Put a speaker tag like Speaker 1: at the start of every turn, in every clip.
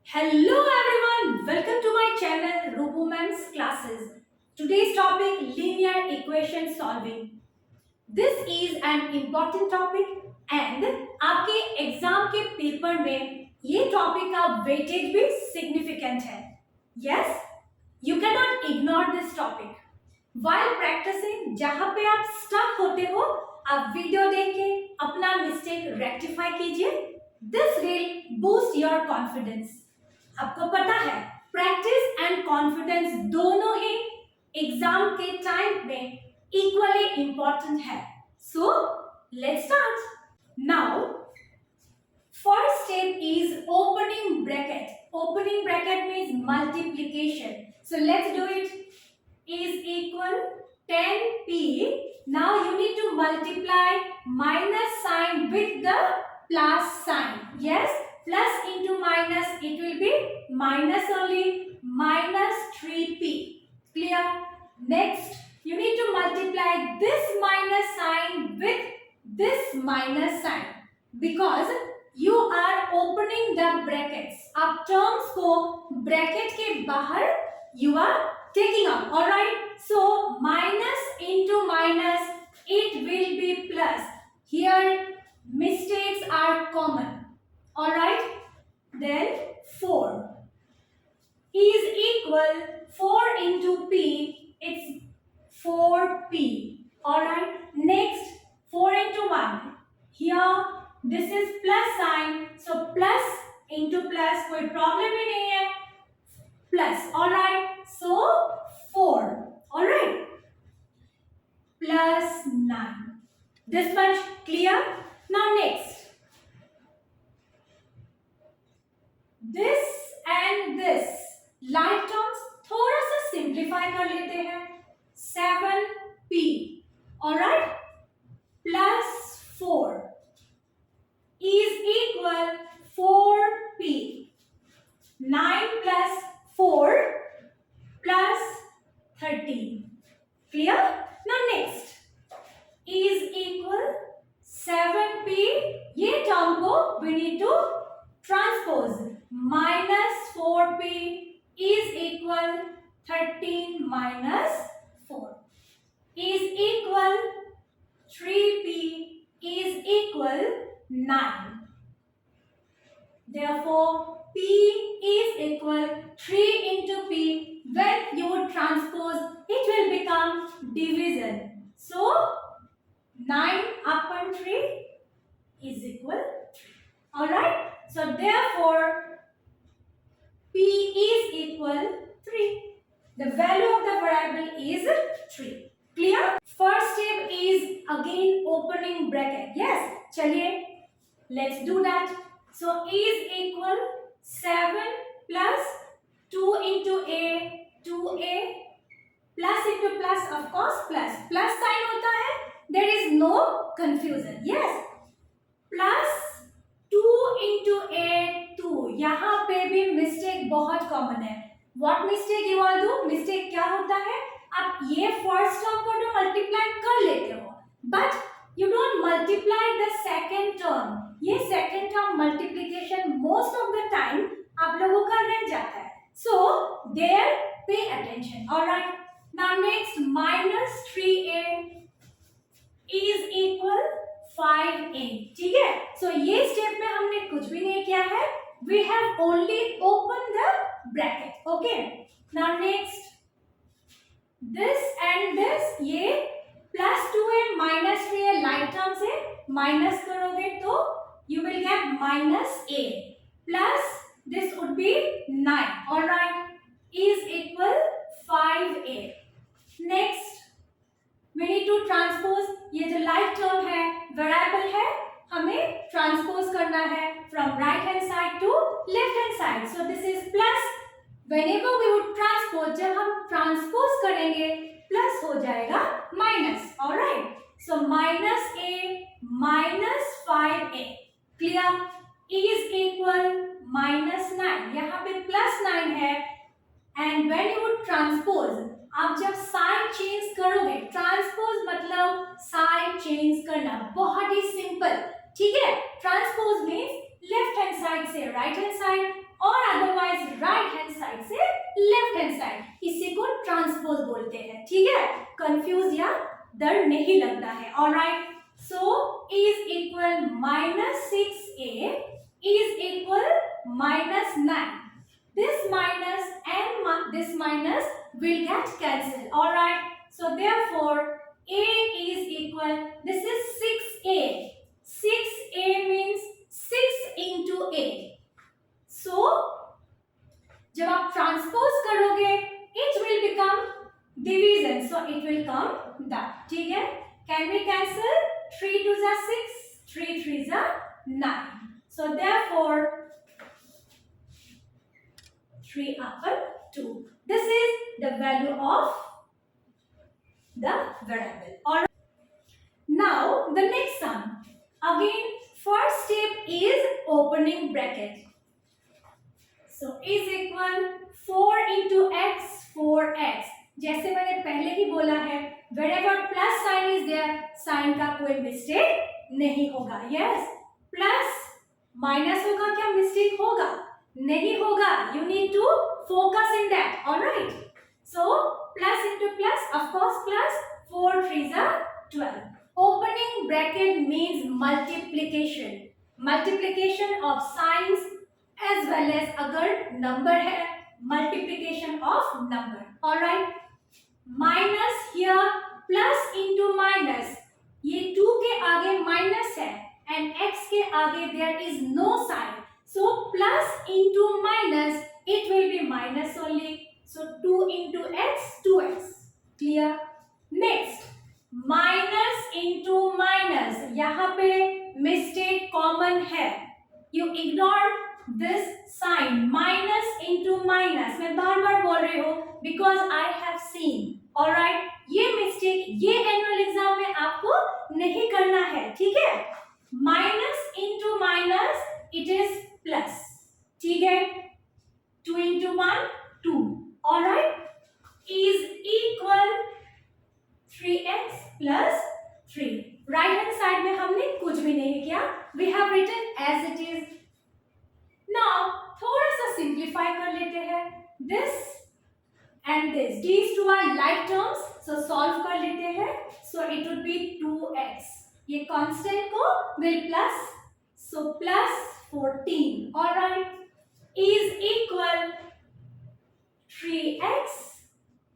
Speaker 1: Hello everyone, welcome to my channel Rupu Ma'am's classes. Today's topic linear equation solving. This is an important topic and आपके exam के paper में ये topic का weightage भी significant है. Yes, you cannot ignore this topic. While practicing, जहाँ पे आप स्टक होते हो, आप वीडियो देख के अपना मिस्टेक रेक्टिफाई कीजिए. This will boost your confidence. आपको पता है प्रैक्टिस एंड कॉन्फिडेंस दोनों ही एग्जाम के टाइम में इक्वली इंपॉर्टेंट है. So let's start now. First step is opening bracket. Opening bracket means multiplication. So let's do it. Is equal 10p. Now you need to multiply minus sign with the plus sign. Yes, plus into minus, it will be minus only, minus 3p. Clear? Next, you need to multiply this minus sign with this minus sign because you are opening the brackets. अब terms को bracket के बाहर you are taking out. Alright? So minus into minus, it will be plus. Here mistakes are common. Alright, then 4 is equal 4 into p, it's 4p. Alright, next 4 into 1. Here this is plus sign, so plus into plus, कोई problem ही नहीं है. Plus, alright, so 4. Alright, plus 9. This much clear? Now next. This and this like terms थोड़ा सा simplify कर लेते हैं. 7p. Alright, plus 4 is equal 4p. 9 plus 4 plus 13. Clear? Now next is equal 7p. ये term को we need to transpose. Minus 4p is equal 13 minus 4 is equal 3p is equal 9. Therefore, p is equal 3 into p. When you would transpose, it will become division. So, 9 upon 3 is equal 3. Alright? So, therefore, p is equal 3. The value of the variable is 3. Clear? First step is again opening bracket. Yes, चलिए, let's do that. So is equal 7 plus 2 into a, 2a plus into plus, of course plus. Plus sign होता है. There is no confusion. Yes. Plus 2 into a, 2. यहाँ पे भी mistake बहुत common है. What mistake you all do? Mistake क्या होता है? आप ये फर्स्ट टर्म को तो मल्टीप्लाई कर लेते हो, but you don't multiply the second term. ये second term multiplication most of the time आप लोगों का रह जाता है. So there pay attention. Alright, now next minus 3a is equal 5a. ठीक है. सो ये स्टेप में हमने कुछ भी नहीं किया है. We have only opened the bracket. Okay. Now next, this and this, ये plus 2a minus 3a like term से minus करोगे तो you will get minus a plus this would be 9. Alright, is equal 5a. Next, we need to transpose. ये जो like term है variable है, हमें transpose करना है from right hand side to left hand side. So this is plus. Whenever we would transpose, जब हम transpose करेंगे प्लस हो जाएगा minus. Alright, so minus A minus 5a. Clear? Is equal minus 9. यहाँ पे प्लस 9 है and when you would transpose, आप जब साइन चेंज करोगे, ट्रांसपोज मतलब साइन चेंज करना, बहुत ही सिंपल. ठीक है. Transpose means left hand side से राइट हैंड साइड और अदरवाइज ठीक है, कंफ्यूज या डर नहीं लगता है। Alright, so is equal -6a is equal -9. This minus and this minus will get cancelled. Alright, so therefore a is equal, this is 6a. 6a means 6 into a. So जब आप transpose करोगे it will become division, so it will come that. ठीक है, can we cancel? 3 2s are 6, 3 3s are 9. So therefore 3 upon 2. This is the value of the variable. Alright. Now the next sum. Again, first step is opening bracket. So is equal 4 into x 4x. जैसे मैंने पहले ही बोला है, wherever plus sign is there, sign का कोई mistake नहीं होगा. Yes, plus minus होगा क्या mistake होगा? नहीं होगा. You need to focus in that. All right. So plus into plus, of course plus 4 3s are 12. Opening bracket means multiplication. Multiplication of signs as well as अगर number है, multiplication of number. All right. Minus here, plus into minus. ये 2 के आगे minus है and x के आगे there is no sign. So plus into minus, it will be minus only. So 2 into x, 2x. Clear? Next, minus into minus. यहाँ पे mistake common है. You ignore this sign, minus into minus. मैं बार बार बोल रही हूँ because I have seen. Alright, ये mistake ये annual exam में आपको नहीं करना है, ठीक है? Minus into minus, it is plus. ठीक है? 2 into 1, 2. Alright, is equal 3x plus 3. Right hand side में हमने कुछ भी नहीं किया. We have written as it is. Now थोड़ा सा simplify कर लेते हैं. This and this, these two are like terms, so solve कर लेते हैं. So it would be 2x. ये constant को will plus, so plus 14. All right, is equal 3x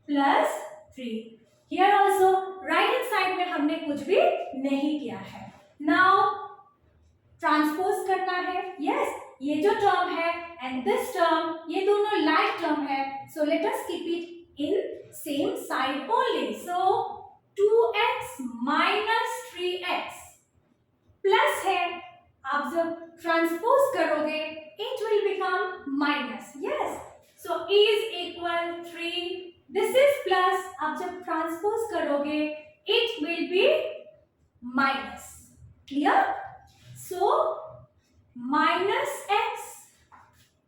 Speaker 1: plus 3. Here also right hand side में हमने कुछ भी नहीं किया है. Now ट्रांसपोज करना है. Yes, ये जो टर्म है and this term, ये दोनों like term है. So let us keep it in same side only. So 2x minus 3x plus है. आप जब ट्रांसपोज करोगे it will become minus. Yes, so is equal 3. This is plus. आप जब transpose करोगे it will be minus. Clear? So minus x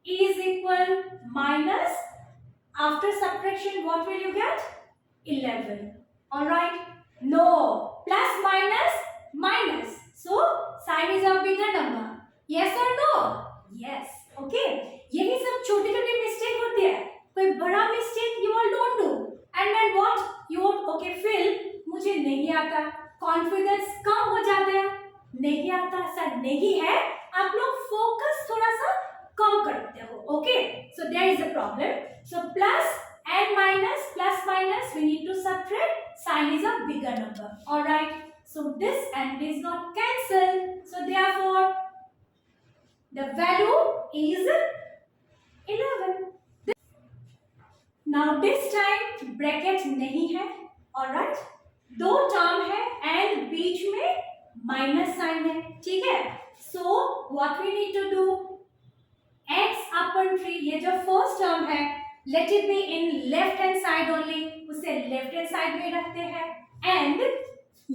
Speaker 1: is equal minus, after subtraction what will you get? 11. All right, no, plus minus minus, so sign is a bigger number. Yes or no? Yes. Okay, यही सब छोटी छोटी mistake होती है. कोई बड़ा mistake you all don't do. And then what you okay feel मुझे नहीं आता, कॉन्फिडेंस कम हो जाता है. नहीं आता सर नहीं है, आप लोग फोकस थोड़ा सा कम करते हो. Okay, so there is a problem. So plus and minus, plus minus, we need to subtract. Sign is a bigger number. All right, so this and this got cancelled. So therefore the value is 11. Now this time bracket नहीं है. All right, दो term है and बीच में minus sign है. ठीक है, so what we need to do, x upon 3, ये जो फर्स्ट टर्म है let it be in left hand side only, उसे लेफ्ट हैंड साइड में रखते हैं एंड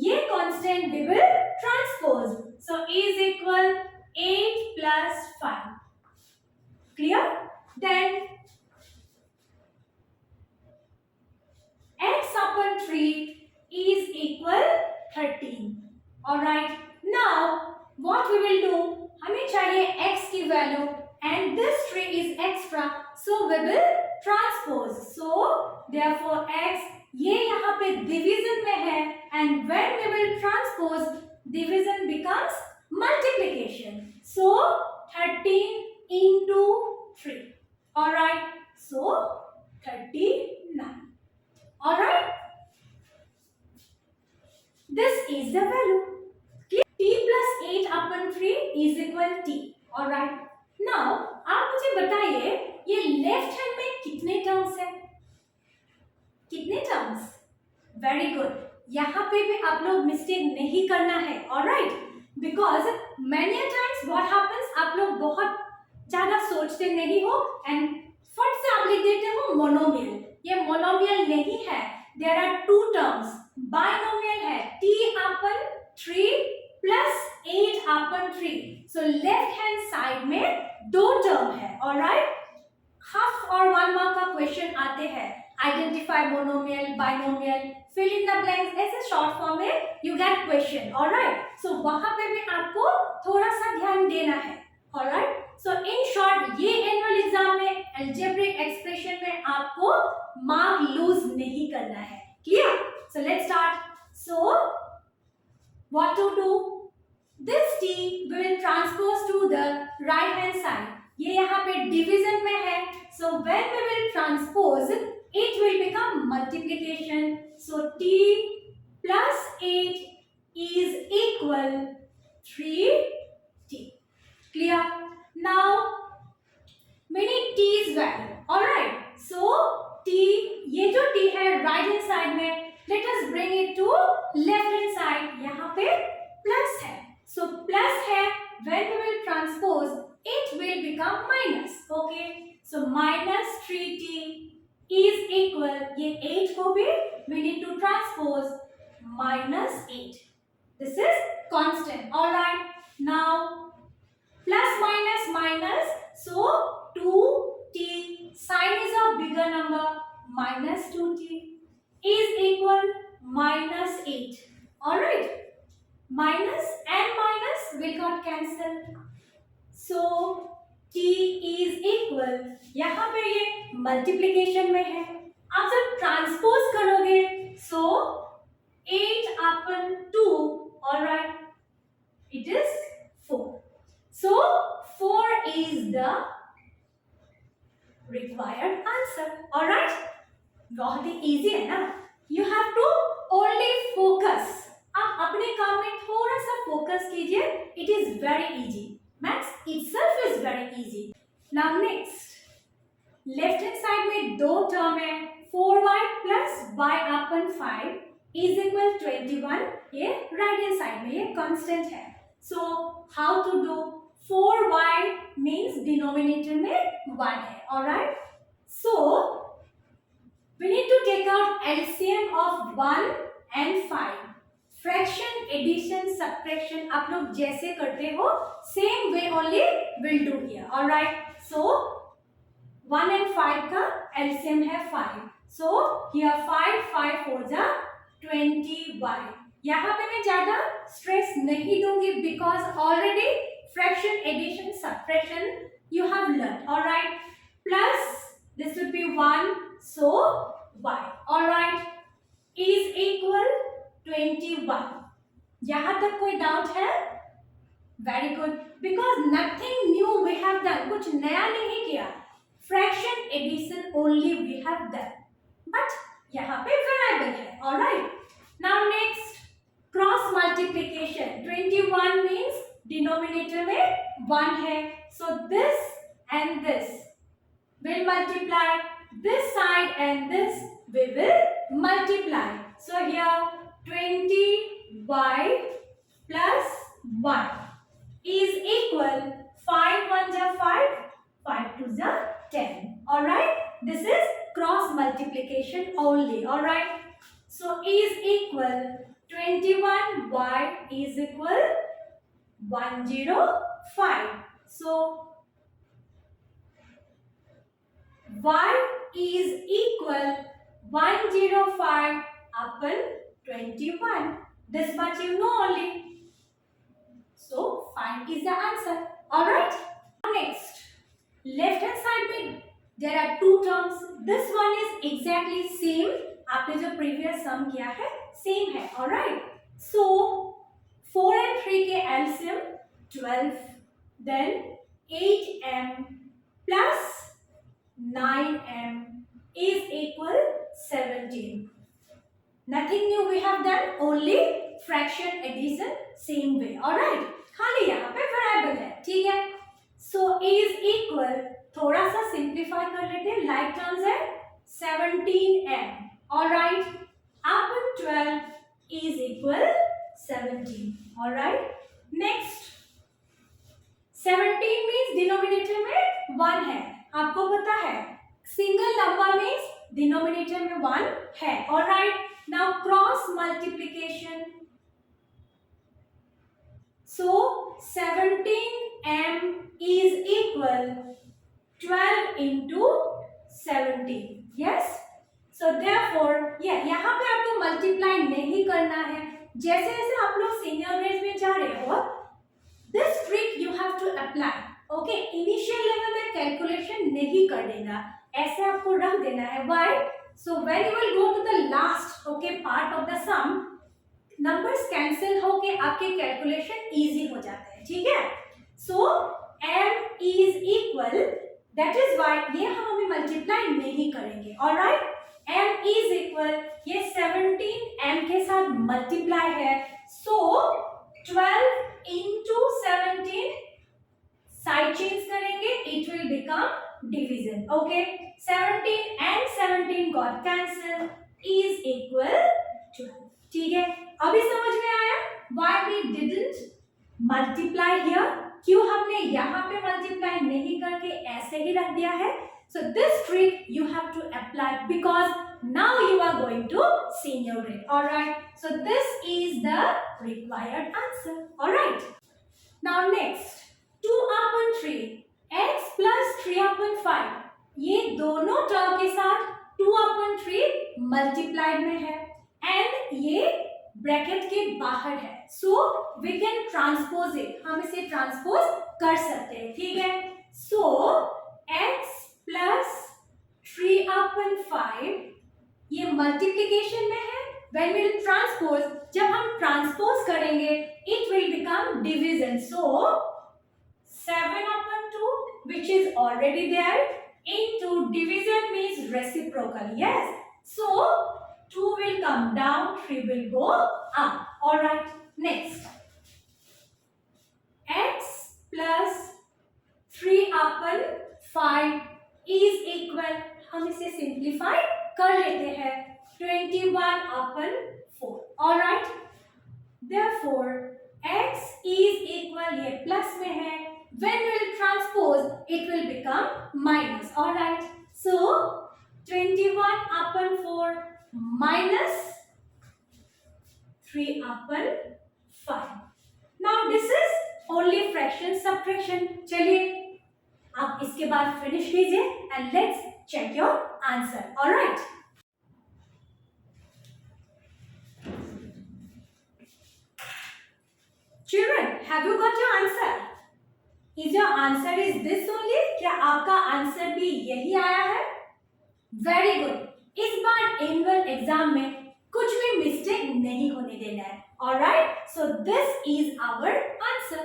Speaker 1: ये constant we will transpose. So is equal 8 plus 5. Clear? Then x upon 3 is equal 13. All right, now what we will do, हमें चाहिए x की value and this 3 is extra, so we will transpose. So therefore x, ये यहाँ पे division में है and when we will transpose division becomes multiplication. So 13 into 3. Alright. So 39. Alright. This is the value. T plus 8 upon 3 is equal T. Alright. Now आप मुझे बताइए ये left hand में कितने टर्म्स है? कितने टर्म्स? Very good. यहाँ पे भी आप लोग मिस्टेक नहीं करना है. Alright, because many times what happens, आप लोग बहुत ज्यादा सोचते नहीं हो एंड फट से आप लिख देते हो मोनोमियल. ये मोनोमियल नहीं है. There are two terms. Binomial है t upon 3 plus 8 upon 3. So left hand side में दो टर्म है. ऑलराइट, हाफ और 1 मार्क का क्वेश्चन आते हैं. Identify monomial, binomial, fill in the blanks, ऐसे शॉर्ट फॉर्म में you get question. alright, so वहां पे भी आपको थोड़ा सा ध्यान देना है. alright, so in short ये एनुअल एग्जाम में algebraic एक्सप्रेशन में आपको मार्क लूज नहीं करना है. Clear? so let's start. so what to do? this t we will transpose to the right hand side. ये यहाँ पे डिवीजन में है. so when we will transpose, it will become multiplication. So t plus 8 is equal 3t. Clear? Now we need t's value. Alright. So t, ये जो t है right hand side में, let us bring it to left hand side. यहाँ पे plus है. So plus है, when we will transpose, it will become minus. Okay. So minus 3t is equal, ये 8 को भी we need to transpose minus 8. This is constant. Alright. Now plus minus minus, so 2t, sign is a bigger number, minus 2t is equal minus 8. Alright. Minus and minus will got cancelled. So t is equal, यहाँ पे ये multiplication में है. आप जब transpose करोगे so 8 upon 2, alright, it is 4. So 4 is the required answer. Alright, बहुत ही इजी है ना. You have to only focus. आप अपने काम में थोड़ा सा फोकस कीजिए. It is very easy. Maths itself is very easy. Now next, left hand side में दो टर्म है. 4y plus y upon 5 is equal 21. ये right hand side में ये constant है. So how to do? 4y means denominator में 1 है. Alright. So we need to take out LCM of 1 and 5. Fraction, addition, subtraction आप लोग जैसे करते हो same way only will do here. Alright. So 1 and 5 का एलसीएम है 5. सो हियर 5 4 जा 21. यहाँ पे मैं ज्यादा स्ट्रेस नहीं दूंगी because already fraction, addition, subtraction you have learn. Alright. Plus this will be 1, so y. Alright, is equal 21. यहाँ तक कोई डाउट है? Very good. Because nothing new we have done. कुछ नया नहीं किया. Fraction, addition only we have done. But यहाँ पे वेरिएबल है. Alright. Now next, cross multiplication. 21 means denominator में 1 है. So this and this will multiply. This side and this we will multiply. So here 20y plus 1 is equal 5 1 ja 5, 5 2 ja 10. Alright, this is cross multiplication only. Alright, so is equal 21y is equal 105. So y is equal 105 upon 21. This much you know only. So 5 is the answer. Alright. Next, left hand side में there are two terms. This one is exactly same आपने जो previous सम किया है same है. Alright, so 4 and 3 के LCM 12, then 8m plus 9m is equal 17. Nothing new we have done, only fraction addition same way. Alright, खाली यहाँ पे variable है, ठीक है. So is equal, थोड़ा सा simplify कर लेते हैं, like terms है 17m. Alright, upon 12 is equal 17. Alright, next 17 means denominator में 1 है, आपको पता है. सिंगल नंबर मीन्स डिनोमिनेटर में 1 है. Alright, now cross multiplication. So 17m is equal 12 into 17. Yes, so therefore यहाँ पे आपको मल्टीप्लाई नहीं करना है. जैसे जैसे आप लोग सीनियर ग्रेड में जा रहे हो, this trick you have to apply. Okay, initial level में कैलकुलेशन नहीं कर देना, ऐसे आपको रख देना है. Why? So when you will go to the last okay part of the sum, numbers cancel होके आपके कैलकुलेशन इजी हो जाते हैं. ठीक है, so m is equal, that is why ये हम अभी मल्टीप्लाई नहीं करेंगे. ऑलराइट, m इज इक्वल, ये 17 m के साथ मल्टीप्लाई है, सो 12 into 17 साइड चेंज करेंगे, it will become division. Okay, 17 and 17 got cancel is equal 12. ठीक है, अभी समझ में आया why we didn't multiply here, क्यों हमने यहाँ पे मल्टीप्लाई नहीं करके ऐसे ही रख दिया है. So this trick you have to apply because now you are going to senior grade. Alright, so this is the required answer. Alright, now next 2/3 x plus 3/5, ये दोनों टर्म के साथ 2/3 मल्टीप्लाइड में है एंड ये ब्रैकेट के बाहर है. So we can transpose it, हम इसे ट्रांसपोज कर सकते हैं. ठीक है, सो x plus 3/5 ये मल्टीप्लीकेशन में है. व्हेन वी विल ट्रांसपोज, जब हम ट्रांसपोज करेंगे it will become division. So 7/2 which is already there into division means reciprocal. Yes, so 2 will come down, 3 will go up. Alright, next x plus 3/5 is equal, हम इसे simplify कर लेते हैं, 21/4. Alright, therefore x is equal, ये plus में है, when we will transpose it will become minus. Alright, so 21/4 minus 3/5. now this is only fraction subtraction. चलिए आप इसके बाद फिनिश कीजिए and let's check your answer. Alright, children, have you got your answer? Is your answer is this only? क्या आपका answer भी यही आया है? Very good. इस बार एनुअल एग्जाम में कुछ भी मिस्टेक नहीं होने देना है. Alright, so this is our answer.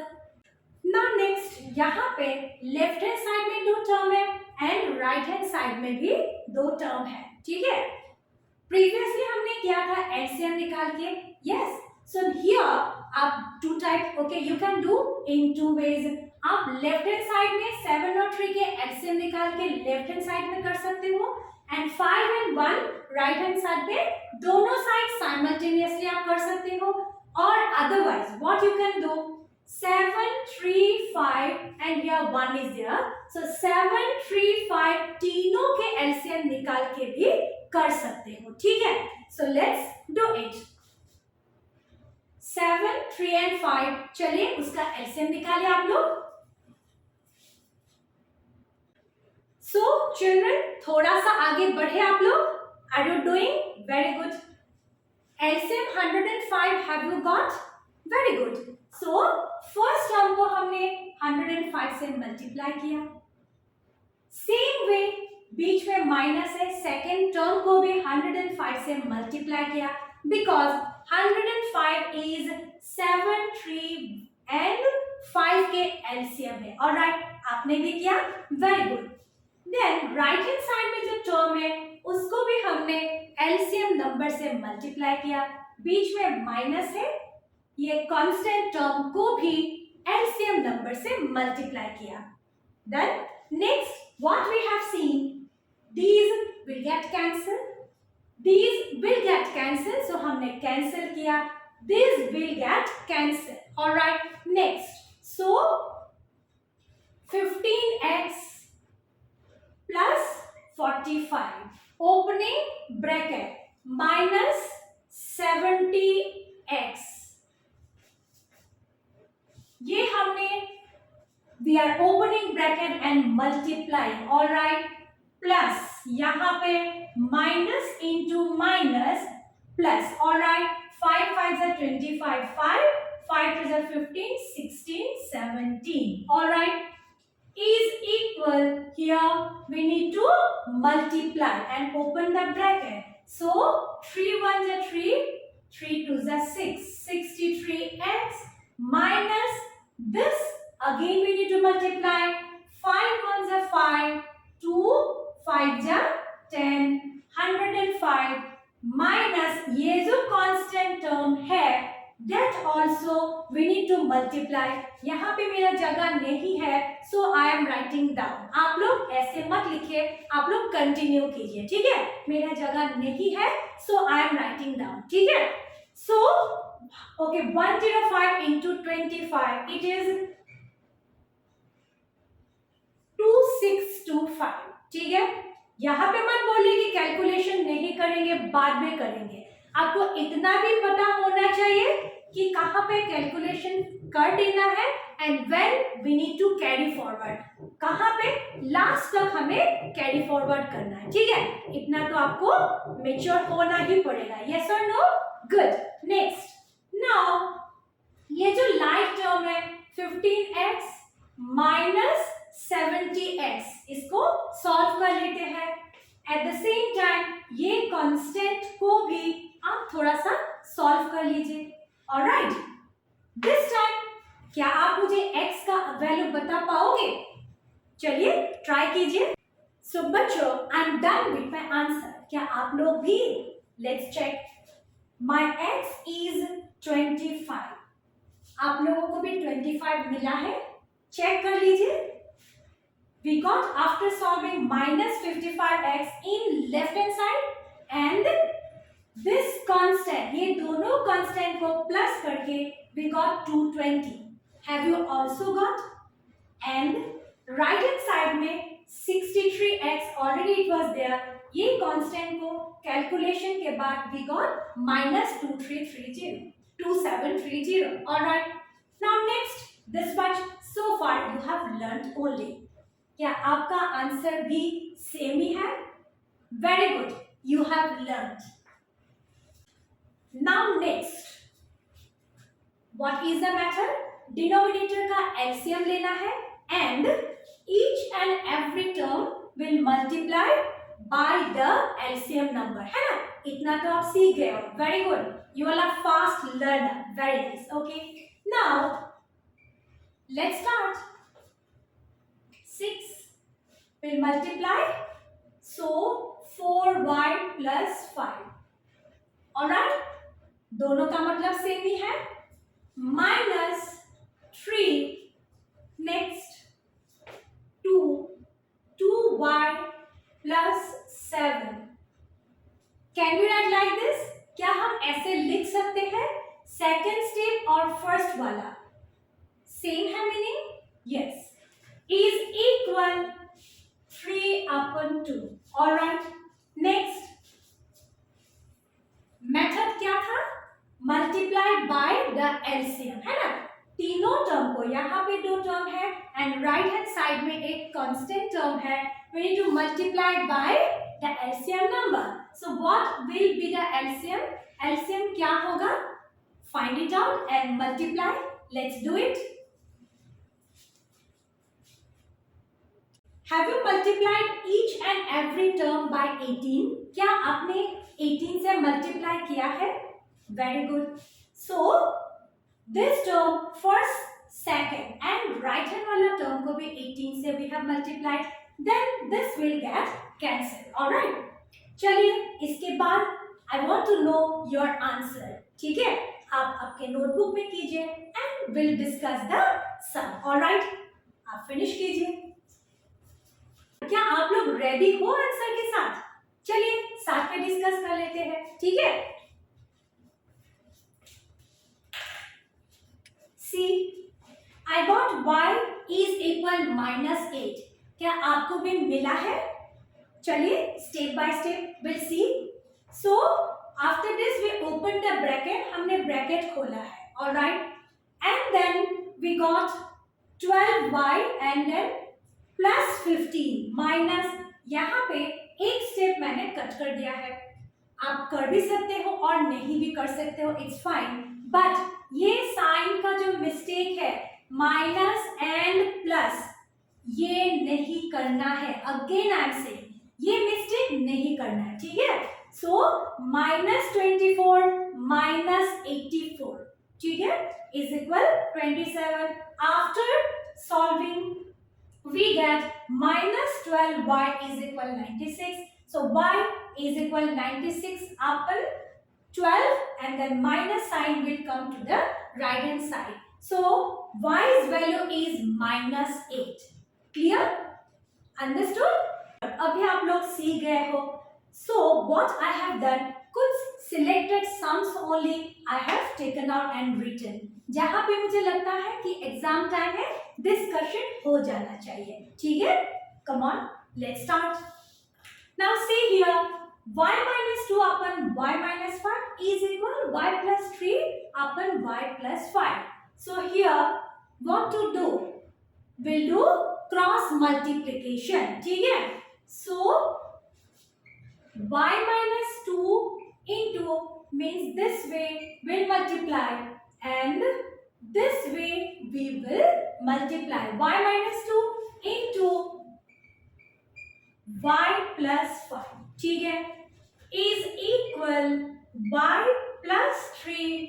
Speaker 1: Now next, यहाँ पे लेफ्ट हैंड साइड में 2 टर्म है एंड राइट हैंड साइड में भी 2 टर्म है. ठीक है, प्रीवियसली हमने किया था एलसीएम निकाल के. यस, सो हियर आप 2 type, okay, you can do in 2 ways. आप लेफ्ट हैंड साइड में 7 और 3 के एलसीएम निकाल के लेफ्ट हैंड साइड में कर सकते हो and 5 and 1 right hand side पे दोनों साइड साइमल्टेनियसली आप कर सकते हो. और otherwise what you can do, 7 3 5 and here 1 is there, so 7 3 5 तीनों के एलसीएम निकाल के भी कर सकते हो. ठीक है, so let's do it. 7 3 and 5, चलिए उसका एलसीएम निकालिए आप लोग. सो चिल्ड्रन, थोड़ा सा आगे बढ़े आप लोग. Are you doing very good. LCM 105 have you got? Very good. So first term को हमने 105 से मल्टीप्लाई किया. सेम वे बीच में माइनस है, सेकेंड टर्म को भी 105 से मल्टीप्लाई किया बिकॉज 105 इज 7, 3 एंड 5 के एलसीएम है। ऑलराइट, आपने भी किया, very good. Then right hand side में जो टर्म है उसको भी हमने एलसीएम नंबर से मल्टीप्लाई किया, बीच में माइनस है, ये कांस्टेंट टर्म को भी एलसीएम नंबर से मल्टीप्लाई किया। Then next what we have seen, these will get cancelled, these will get cancelled, so हमने कैंसिल किया, this will get cancelled. All right, next, so 15x plus 45 opening bracket minus 70x, ये हमने we are opening bracket and multiplying. All right, plus यहाँ पे minus into minus plus. Alright, 5 5 is 25, 5 2 is 15, 16, 17. Alright, is equal, here we need to multiply and open the bracket. So 3 1 is 3, 3 2 is 6, 63x minus this, again we need to multiply, 5 1 is 5, 2 5 जा 10, 105 minus ये जो constant term है that also we need to multiply। यहाँ पे मेरा जगह नहीं है, so I am writing down। आप लोग ऐसे मत लिखिए, आप लोग कंटिन्यू कीजिए, ठीक है? मेरा जगह नहीं है, so I am writing down, ठीक है? So okay, 105 into 25, it is 2625। ठीक है, यहाँ पे मत बोलिए कि कैलकुलेशन नहीं करेंगे, बाद में करेंगे। आपको इतना भी पता होना चाहिए कि कहाँ पे कैलकुलेशन कर देना है and when we need to carry forward, कहाँ पे लास्ट तक हमें कैरी फॉरवर्ड करना है। ठीक है, इतना तो आपको मेच्योर होना ही पड़ेगा। यस और नो? गुड। नेक्स्ट, नाउ ये जो लाइट टर्म है 15x माइनस 70x, इसको सॉल्व कर लेते हैं। एट द सेम टाइम ये कांस्टेंट को भी आप थोड़ा सा सॉल्व कर लीजिए। ऑलराइट, दिस टाइम क्या आप मुझे x का वैल्यू बता पाओगे? चलिए ट्राई कीजिए। सो बच्चों, I am done with my answer. क्या आप लोग भी? Let's check. My x is 25। आप लोगों को भी 25 मिला है? चेक कर लीजिए। We got after solving minus 55x in left hand side and this constant, ये दोनों constant को plus करके we got 220. Have you also got? And right hand side में 63x already it was there. ये constant को calculation के बाद we got minus 2330, 2730. All right. Now next, this much so far you have learned only. क्या आपका answer भी same ही है? Very good, you have learned. Now next, what is the method? Denominator का LCM लेना है and each and every term will multiply by the LCM number, है ना? इतना तो आप सीख गए हो। Very good, you are a fast learner. Very nice. Okay, now let's start. 6 will multiply, so 4y plus 5. Alright, दोनों का मतलब सेम ही है। Minus 3, next 2y plus 7. Can we write like this? क्या हम ऐसे लिख सकते हैं? सेकेंड स्टेप और फर्स्ट वाला सेम है meaning? Yes. Is equal 3/2. All right. Next, method क्या था? मल्टीप्लाई बाय द एलसीएम, है ना? तीनों टर्म को, यहाँ पे दो टर्म है एंड राइट हैंड साइड में एक कांस्टेंट टर्म है। We need to multiply by the LCM number. So what will be the LCM? LCM क्या होगा? Find it out and multiply. Let's do it. Have you multiplied each and every 18. क्या आपने 18 से multiply किया है? Very good. So this term first, second and right hand वाला term को भी 18 से we have multiplied, then this will get cancel. Alright, चलिए इसके बाद I want to know your answer. ठीक है, आप आपके नोटबुक में कीजिए and will discuss the sum. Alright, आप फिनिश कीजिए. क्या आप लोग रेडी हो आंसर के साथ? चलिए साथ में डिस्कस कर लेते हैं. ठीक है, see I got y is equal -8. क्या आपको भी मिला है? चलिए step by step will see. So after this we open the bracket. हमने ब्रैकेट खोला है. Alright, and then we got 12y and then plus 15 minus, यहाँ पे एक स्टेप मैंने कट कर दिया है. आप कर भी सकते हो और नहीं भी कर सकते हो, इट्स फाइन. बट ये साइन का जो मिस्टेक है, माइनस एंड प्लस, ये नहीं करना है. अगेन आई एम सेइंग, ये मिस्टेक नहीं करना है. ठीक है, सो -24 -84, ठीक है, is equal 27. After solving we get -12y is equal 96. So y is equal 96 upon 12 and then minus sign will come to the right hand side. So y's value is -8. Clear? Understood? अभी आप लोग सीख गए हो. So what I have done, कुछ selected sums only I have taken out and written. जहां पे मुझे लगता है कि एग्जाम टाइम है, डिस्कशन हो जाना चाहिए. ठीक है, come on, let's start. Now see here, y minus 2 upon y minus 5 is equal y plus 3 upon y plus 5. So here what to do? We'll do cross multiplication. ठीक है, so y minus 2 into means this way will multiply and this way we will multiply. Y minus 2 into y plus 5, ठीक है, is equal y plus 3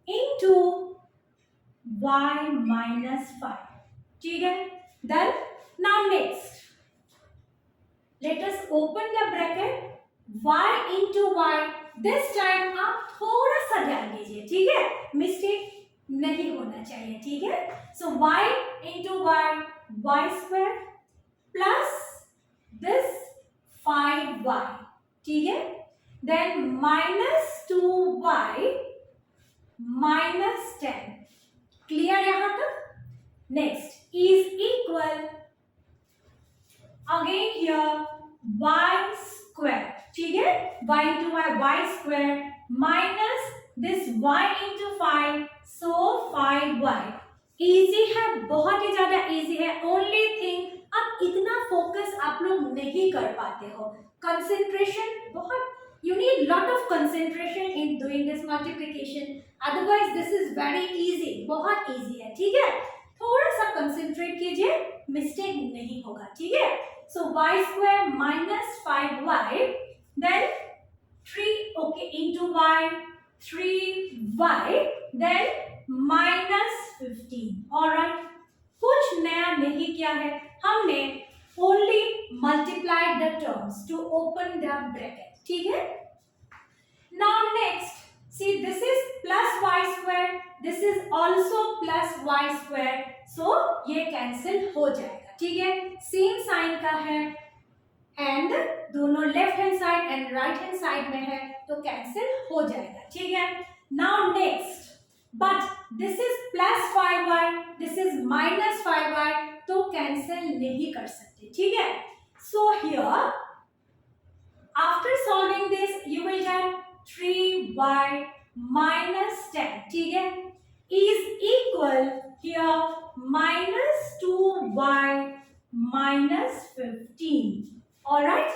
Speaker 1: into y minus 5. ठीक है, then now next let us open the bracket. y into y, this time आप थोड़ा सा ध्यान दीजिए. ठीक है, मिस्टेक नहीं होना चाहिए. ठीक है, so y into y, y square plus this 5y. ठीक है, then minus 2y minus 10. Clear यहाँ तक? Next is equal again here y square. ठीक है, y into y square minus this y into 5, so 5y. Easy है, बहुत ही ज्यादा easy है. ओनली थिंग, अब इतना फोकस आप लोग नहीं कर पाते हो. कंसेंट्रेशन बहुत, you need lot of concentration in doing this multiplication. Otherwise this is very easy, बहुत easy है. ठीक है, थोड़ा सा कंसेंट्रेट कीजिए, मिस्टेक नहीं होगा. ठीक है, so y square minus 5y, then 3 okay into y, 3y, then minus 15. Alright, कुछ नया नहीं किया है हमने, only multiplied the terms to open the bracket. ठीक है, now next see, this is plus y square, this is also plus y square, so ये cancel हो जाएगा. ठीक है, सेम साइन का है एंड दोनों left hand side and right hand side में है, तो कैंसिल हो जाएगा. ठीक है, now next, but this is plus 5y, this is minus 5y, तो कैंसिल नहीं कर सकते. ठीक है, so here after solving this you will get 3y minus 10. ठीक है, is equal here minus 2y minus 15. Alright,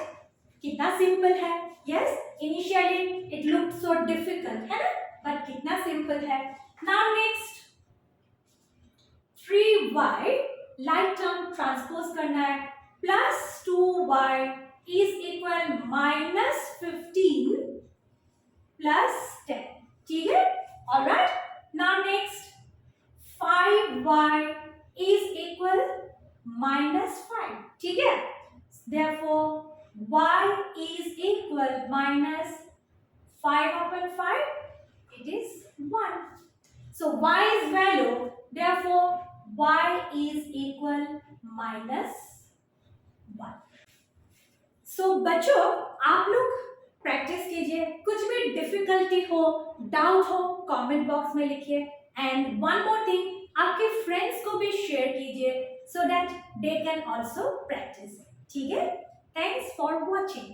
Speaker 1: कितना सिंपल है. Yes, initially it looked so difficult, है ना, but कितना सिंपल है. Now next 3y like term transpose करना है, प्लस 2y is equal -15 +10. ठीक है? All right. Now next, 5y is equal -5. ठीक है? Therefore, y is equal -5/5. It is 1. So y is value. Therefore, y is equal -1. So बच्चों, आप लोग practice कीजिए. कुछ भी डिफिकल्टी हो, डाउट हो, कमेंट बॉक्स में लिखिए. एंड वन मोर थिंग, आपके फ्रेंड्स को भी शेयर कीजिए so that they can also practice. ठीक है? Thanks for watching.